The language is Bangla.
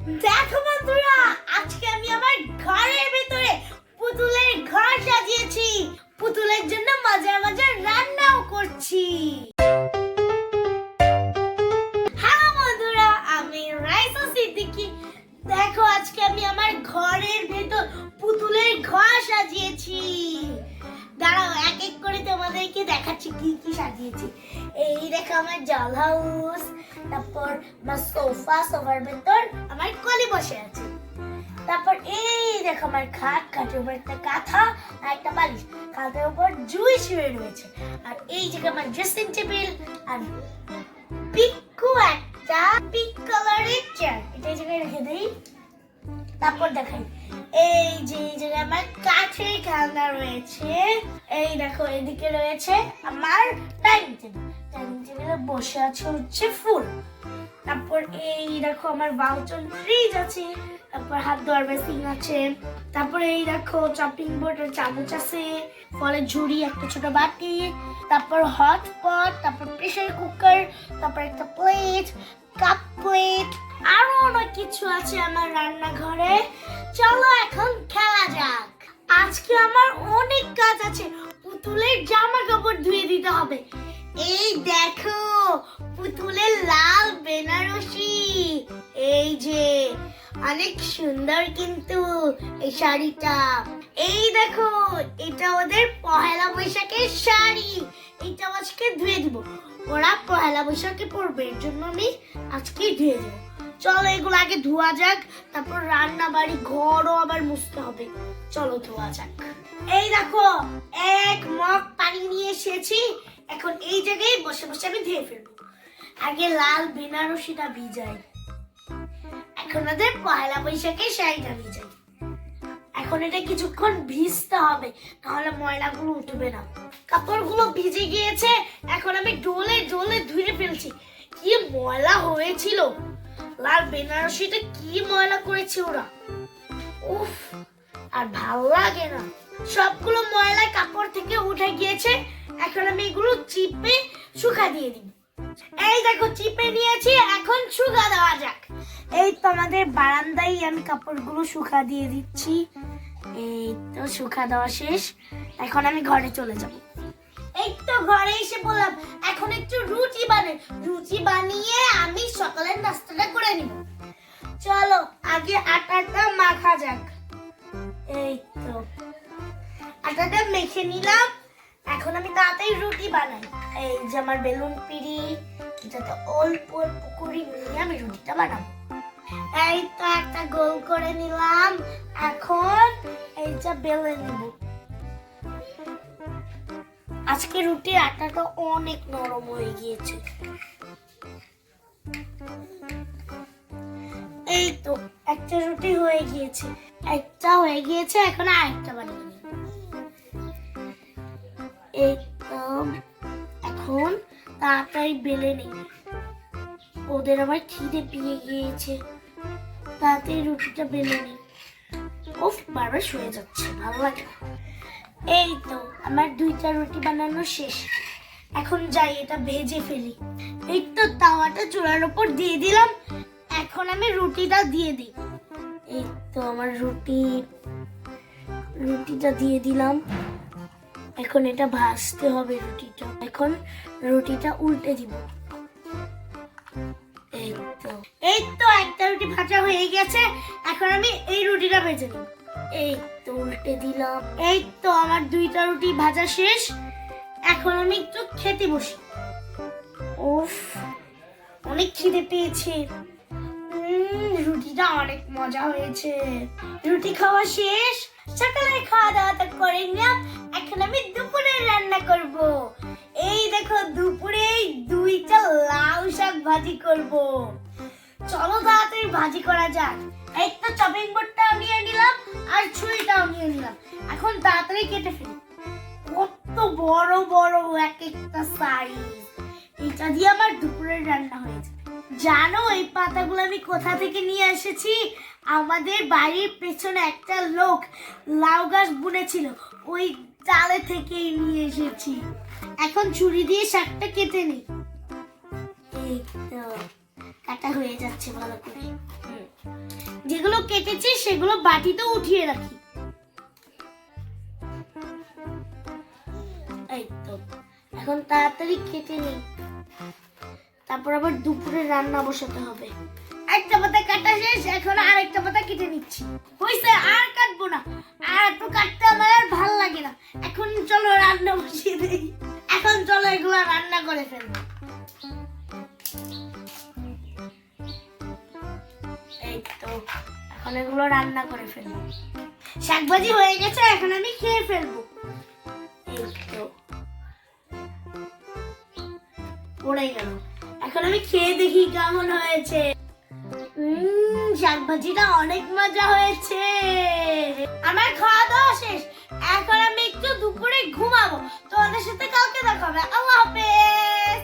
দেখো বন্ধুরা, আজকে আমি আমার ঘরের ভিতরে পুতুলের ঘর সাজিয়েছি। পুতুলের জন্য মজার মজার রান্নাও করছি। হ্যালো বন্ধুরা, আমি রাইসা সিদ্দিকী। দেখো আজকে আমি আমার ঘরের ভেতর পুতুলের ঘর সাজিয়েছি। দাঁড়াও, এক এক করে তোমাদেরকে দেখাচ্ছি কি কি সাজিয়েছি। এই দেখো আমার জল হাউস, তারপর আমার সোফার ভেতর আমার কলি বসে আছে। তারপর এই দেখো আমার খাটের উপর একটা কাঁথা আর একটা বালিশ, খাটের উপর জুই শুয়ে রয়েছে। আর এই যে আমার ড্রেসিং টেবিল আর পিকু একটা পিঙ্ক কালারের চেয়ার, এটা এই জায়গায় রেখে দেই। তারপর দেখাই এই যে জায়গায় আমার কাঠের খেলনা রয়েছে। এই দেখো এদিকে রয়েছে আমার ডাইনিং টেবিলে বসে আছে হচ্ছে ফুল। তারপর এই দেখো আমার বাউচন ফ্রিজ আছে, তারপর হাত ধোয়ার বেসিন আছে। তারপরে এই দেখো চপিং বোর্ড আর চামচ আছে, ফলের ঝুড়ি, একটা ছোট বাটি, তারপর হটপট, তারপর প্রেসার কুকার, তারপর একটা প্লেট, কাপ প্লেট, আরো অনেক কিছু আছে আমার রান্নাঘরে। চলো এখন খেলা যাক। আজকে আমার অনেক কাজ আছে। পুতুলের জামা কাপড় ধুয়ে দিতে হবে। এই দেখো পুতুলের লাল বেনারসি, এই যে অনেক সুন্দর কিন্তু এই শাড়িটা। এই দেখো এটা ওদের পহেলা বৈশাখের শাড়ি, এটা আজকে ধুয়ে দিব। ওরা পহেলা বৈশাখে পরবে, এর জন্য আমি আজকে ধুয়ে দেবো। চলো এগুলো আগে ধোয়া যাক, তারপর রান্না বাড়ি ঘরও আবার মুছতে হবে। চলো ধোয়া যাক। এই দেখো এক মগ পানি নিয়ে এসেছি। এখন এই জায়গায় বসে বসে আমি ধুয়ে ফেলবো। আগে লাল বেনারসিটা ভিজাই, এখন ওদের পহেলা বৈশাখের শাড়িটা ভিজাই। এখন এটা কিছুক্ষণ ভিজতে হবে, তাহলে ময়লাগুলো উঠবে না। কাপড়গুলো ভিজে গিয়েছে, এখন আমি ডোলে ডোলে ধুয়ে ফেলছি। কি ময়লা হয়েছিল, লাল বেনারসিটা কি ময়লা করেছে ওরা, উফ, আর ভালো লাগে না। সবগুলো ময়লা কাপড় থেকে উঠে গিয়েছে। এখন আমি এগুলো চিপে শুকা দিয়ে দিব। এই দেখো চিপে নিয়েছি, এখন শুকা দেওয়া যাক। এই তো আমাদের বারান্দায় আমি কাপড়গুলো শুকা দিয়ে দিচ্ছি। এই তো শুকা দেওয়া শেষ, এখন আমি ঘরে চলে যাব। এই তো ঘরে এসে বললাম এখন একটু রুটি বানিয়ে আমি সকালের নাস্তাটা করে নিব। চলো আগে আটাটা মাখা যাক। এই তো আটাটা মেখে নিলাম, এখন আমি তাড়াতাড়ি রুটি বানাই। এই যে আমার বেলুন পিড়ি, এটাতে অল্প অল্প করে নিয়ে আমি রুটিটা বানাবো। এই তো একটা গোল করে নিলাম, এখন এইটা বেলে নিব। আজকে রুটির আটাটা অনেক নরম হয়ে গিয়েছে। এই তো একটা রুটি হয়ে গিয়েছে, একটা হয়ে গিয়েছে, এখন আরেকটা বানিয়ে নিব। এই তো এখন তাড়াতাড়ি বেলে নিই, ওদের আবার খিদে পেয়ে গিয়েছে। তাড়াতাড়ি রুটিটা বেলে নিই। উফ, বারবার শুয়ে যাচ্ছে, ভালো লাগে না। এই তো আমার দুইটা রুটি বানানো শেষ, এখন যাই এটা ভেজে ফেলি। এই তো তাওয়াটা চুলার উপর দিয়ে দিলাম, এখন আমি রুটিটা দিয়ে দিই। এই তো আমার রুটিটা দিয়ে দিলাম, এখন এটা ভাজতে হবে রুটিটা। এখন রুটিটা উল্টে দিব। এই তো একটা রুটি ভাজা হয়ে গেছে, এখন আমি এই রুটিটা ভেজে নিব। এই তো উল্টে দিলাম। এই তো আমার দুইটা রুটি ভাজা শেষ, এখন আমি একটু খেতে বসি। উফ, অনেক খিদে পেয়েছে। রুটিটা অনেক মজা হয়েছে। রুটি খাওয়া শেষ, সকালে খাওয়া দাওয়াটা করে নিলাম। এখন আমি দুপুরে রান্না করব। এই দেখো দুপুরে দুইটা লাউ শাক ভাজি করব। চলো তাড়াতাড়ি ভাজি করা যাক। এই তো চপিং বোর্ডটাও নিয়ে নিলাম আর ছুরিটাও নিয়ে নিলাম, এখন তাড়াতাড়ি কেটে ফেলি। কত বড় বড় এক একটা সাইজ, এটা দিয়ে আমার দুপুরের রান্না হয়ে যাবে। জানো এই পাতাগুলো আমি কোথা থেকে নিয়ে এসেছি? আমাদের বাড়ির পেছনে একটা লোক লাউ গাছ বুনেছিল, ওই ডালে থেকেই নিয়ে এসেছি। এখন ছুরি দিয়ে শাকটা কেটে নিই। এই তো কাটা হয়ে যাচ্ছে ভালো করে। যেগুলো কেটেছি সেগুলো বাটিতে উঠিয়ে রাখি। এই তো এখন তাড়াতাড়ি কেটে নিই, তারপর আবার দুপুরে রান্না বসাতে হবে। একটা পাতা কাটা শেষ, এখন আরেকটা পাতা কেটে নিচ্ছি। হইছে, আর কাটবো না, আর এত কাটতে আমার আর ভালো লাগে না। এখন চলো রান্না বসিয়ে দেই। এখন চলো এগুলো রান্না করে ফেলবো। এই তো এখন এগুলো রান্না করে ফেলবো। শাকভাজি হয়ে গেছে, এখন আমি খেয়ে ফেলবো। এই তো পড়ে গেল, এখন আমি খেয়ে দেখি কেমন হয়েছে। শাকভাজিটা অনেক মজা হয়েছে। আমার খাওয়া দাওয়া শেষ, এখন আমি একটু দুপুরে ঘুমাবো। তোমাদের সাথে কালকে দেখা হবে। আল্লাহ হাফেজ।